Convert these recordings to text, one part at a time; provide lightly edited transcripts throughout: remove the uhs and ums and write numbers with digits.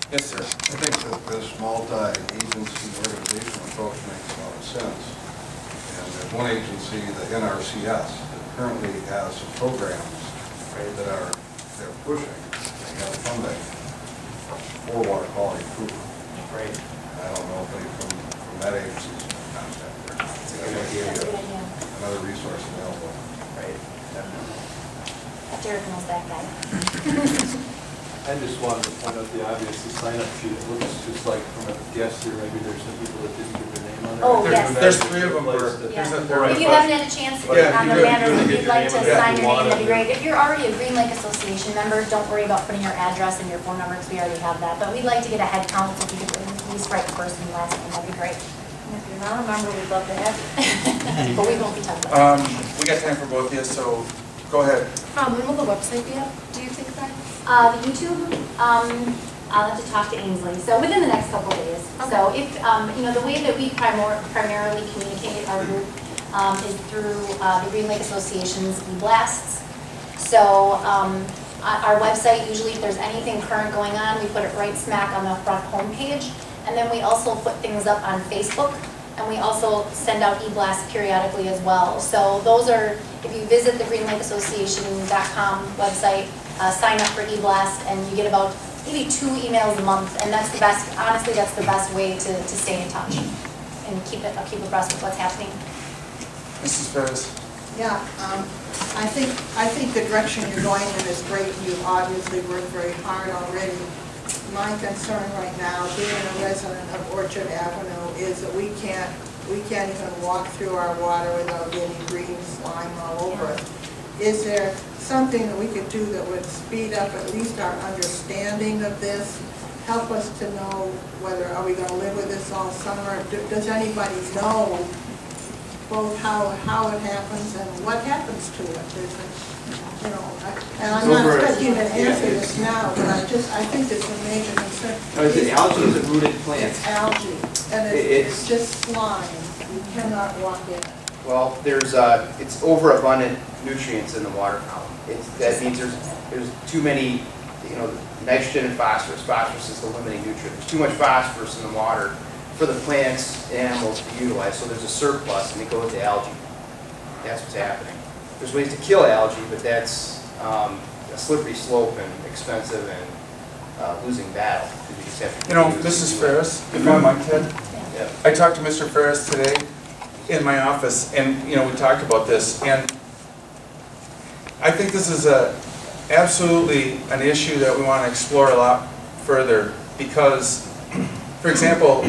Yes, sir. I think that this multi-agency organization approach makes a lot of sense. And there's one agency, the NRCS, that currently has some programs that they're pushing. They have funding for water quality improvement. Right. I don't know if any from that agency is in contact there. That's a good idea. That's a good idea. Another resource available. Right, definitely. Derek knows that guy. I just wanted to point out the obvious, the sign-up sheet. It looks just like from a guess here, maybe there's some people that didn't get their name on it. Oh, yes. There's 3 of them. Yeah. If you haven't had a chance to get on the banner, if you'd like to sign your name, that'd be great. If you're already a Green Lake Association member, don't worry about putting your address and your phone number because we already have that. But we'd like to get a head count, so if you could at least write first and last name, that'd be great. And if you're not a member, we'd love to have you. But we won't be talking about it. We got time for both of you, so go ahead. When will the website be up, do you think, Brian? The YouTube, I'll have to talk to Ainsley, so within the next couple of days. Okay. So if, you know, the way that we primarily communicate our group is through the Green Lake Association's e-blasts. So our website, usually if there's anything current going on, we put it right smack on the front homepage. And then we also put things up on Facebook, and we also send out e-blasts periodically as well. So those are, if you visit the greenlakeassociation.com website, sign up for e-blast, and you get about maybe 2 emails a month, and that's the best, honestly, that's the best way to stay in touch and keep abreast with what's happening. Mrs. Ferris. Yeah, I think the direction you're going in is great. You've obviously worked very hard already. My concern right now, being a resident of Orchard Avenue, is that we can't even walk through our water without getting green slime all over it. Is there something that we could do that would speed up at least our understanding of this? Help us to know whether, are we going to live with this all summer? Does anybody know both how it happens and what happens to it? You know, and I'm not expecting you to answer this now, but I think it's a major concern. No, is it algae or is it rooted plants? It's algae, and it's just slime. You cannot walk in it. Well, it's overabundant nutrients in the water column. That means there's too many, you know, nitrogen and phosphorus. Phosphorus is the limiting nutrient. There's too much phosphorus in the water for the plants and animals to utilize, so there's a surplus, and it goes to algae. That's what's happening. There's ways to kill algae, but that's a slippery slope and expensive and losing battle. You just have to Mrs. Ferris, if I might, Ted. Yeah. I talked to Mr. Ferris today in my office, and we talked about this, and I think this is absolutely an issue that we want to explore a lot further because, for example,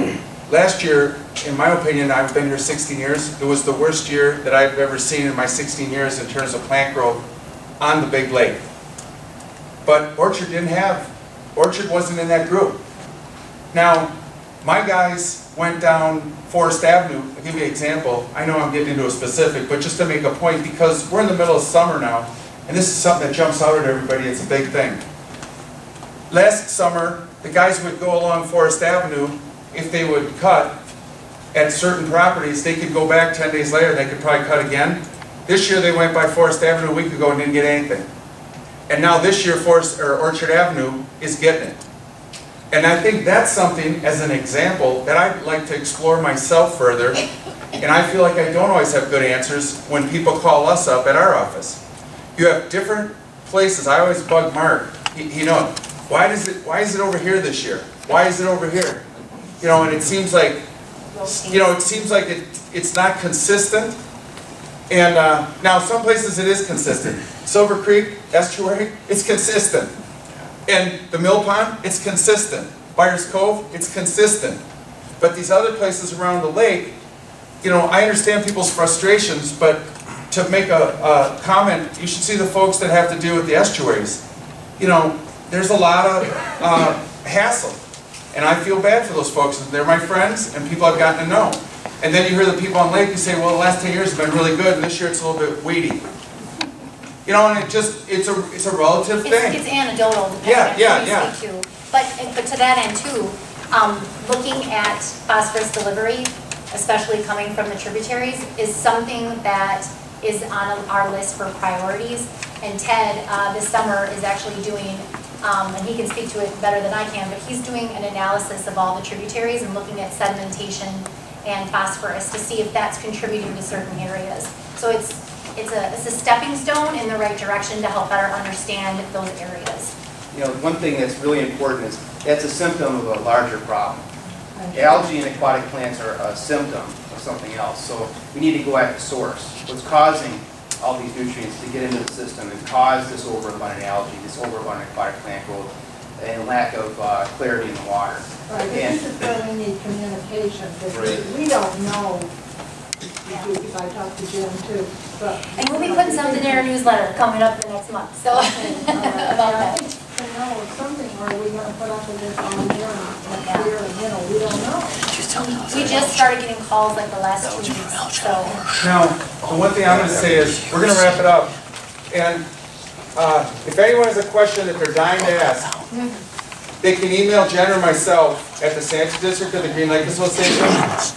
last year, in my opinion, I've been here 16 years, it was the worst year that I've ever seen in my 16 years in terms of plant growth on the big lake. But Orchard wasn't in that group. Now, my guys went down Forest Avenue. I'll give you an example. I know I'm getting into a specific, but just to make a point, because we're in the middle of summer now, and this is something that jumps out at everybody, it's a big thing. Last summer, the guys would go along Forest Avenue. If they would cut at certain properties, they could go back 10 days later, they could probably cut again. This year they went by Forest Avenue a week ago and didn't get anything. And now this year Orchard Avenue is getting it. And I think that's something, as an example, that I'd like to explore myself further. And I feel like I don't always have good answers when people call us up at our office. You have different places. I always bug Mark. He knows. Why is it over here this year? Why is it over here? And it seems like, it's not consistent. And now some places it is consistent. Silver Creek Estuary, it's consistent. And the Mill Pond, it's consistent. Byers Cove, it's consistent. But these other places around the lake, I understand people's frustrations, but to make a comment, you should see the folks that have to do with the estuaries. There's a lot of hassle. And I feel bad for those folks. They're my friends and people I've gotten to know. And then you hear the people on lake who say, well, the last 10 years have been really good and this year it's a little bit weedy. And it's a relative thing. It's anecdotal. Yeah. Too. But to that end too, looking at phosphorus delivery, especially coming from the tributaries, is something that is on our list for priorities. And Ted, this summer, is actually doing and he can speak to it better than I can, but he's doing an analysis of all the tributaries and looking at sedimentation and phosphorus to see if that's contributing to certain areas. So it's a stepping stone in the right direction to help better understand those areas. You know, one thing that's really important is that's a symptom of a larger problem. Algae and aquatic plants are a symptom of something else. So we need to go at the source. What's causing all these nutrients to get into the system and cause this overabundant algae, this overabundant aquatic plant growth, and lack of clarity in the water. Right, but And this is where we need communication, because Right. we don't know, if I talk to Jim too, but. And we'll be putting something in our newsletter coming up the next month, so, about I that. think to know something, or are we gonna put up with this all year and next year, and, you know, we don't know. We just started getting calls like the last 2 weeks, so. Now, the one thing I'm gonna say is, we're gonna wrap it up. And if anyone has a question that they're dying to ask, they can email Jen or myself at the Sanctuary District of the Green Lake Association.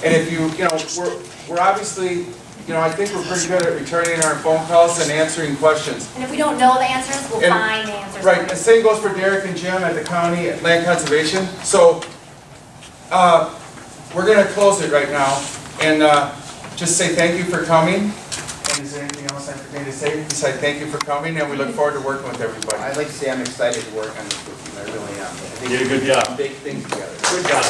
And if you know, we're obviously, you know, I think we're pretty good at returning our phone calls and answering questions. And if we don't know the answers, we'll And- find the answers. Right, the same goes for Derek and Jim at the county at Land Conservation. So, we're gonna close it right now and just say thank you for coming. And is there anything else I forgot to say? Besides, thank you for coming, and we look forward to working with everybody. I'd like to say I'm excited to work on this with you. I really am. I think You did a good job. Big things together. Good job.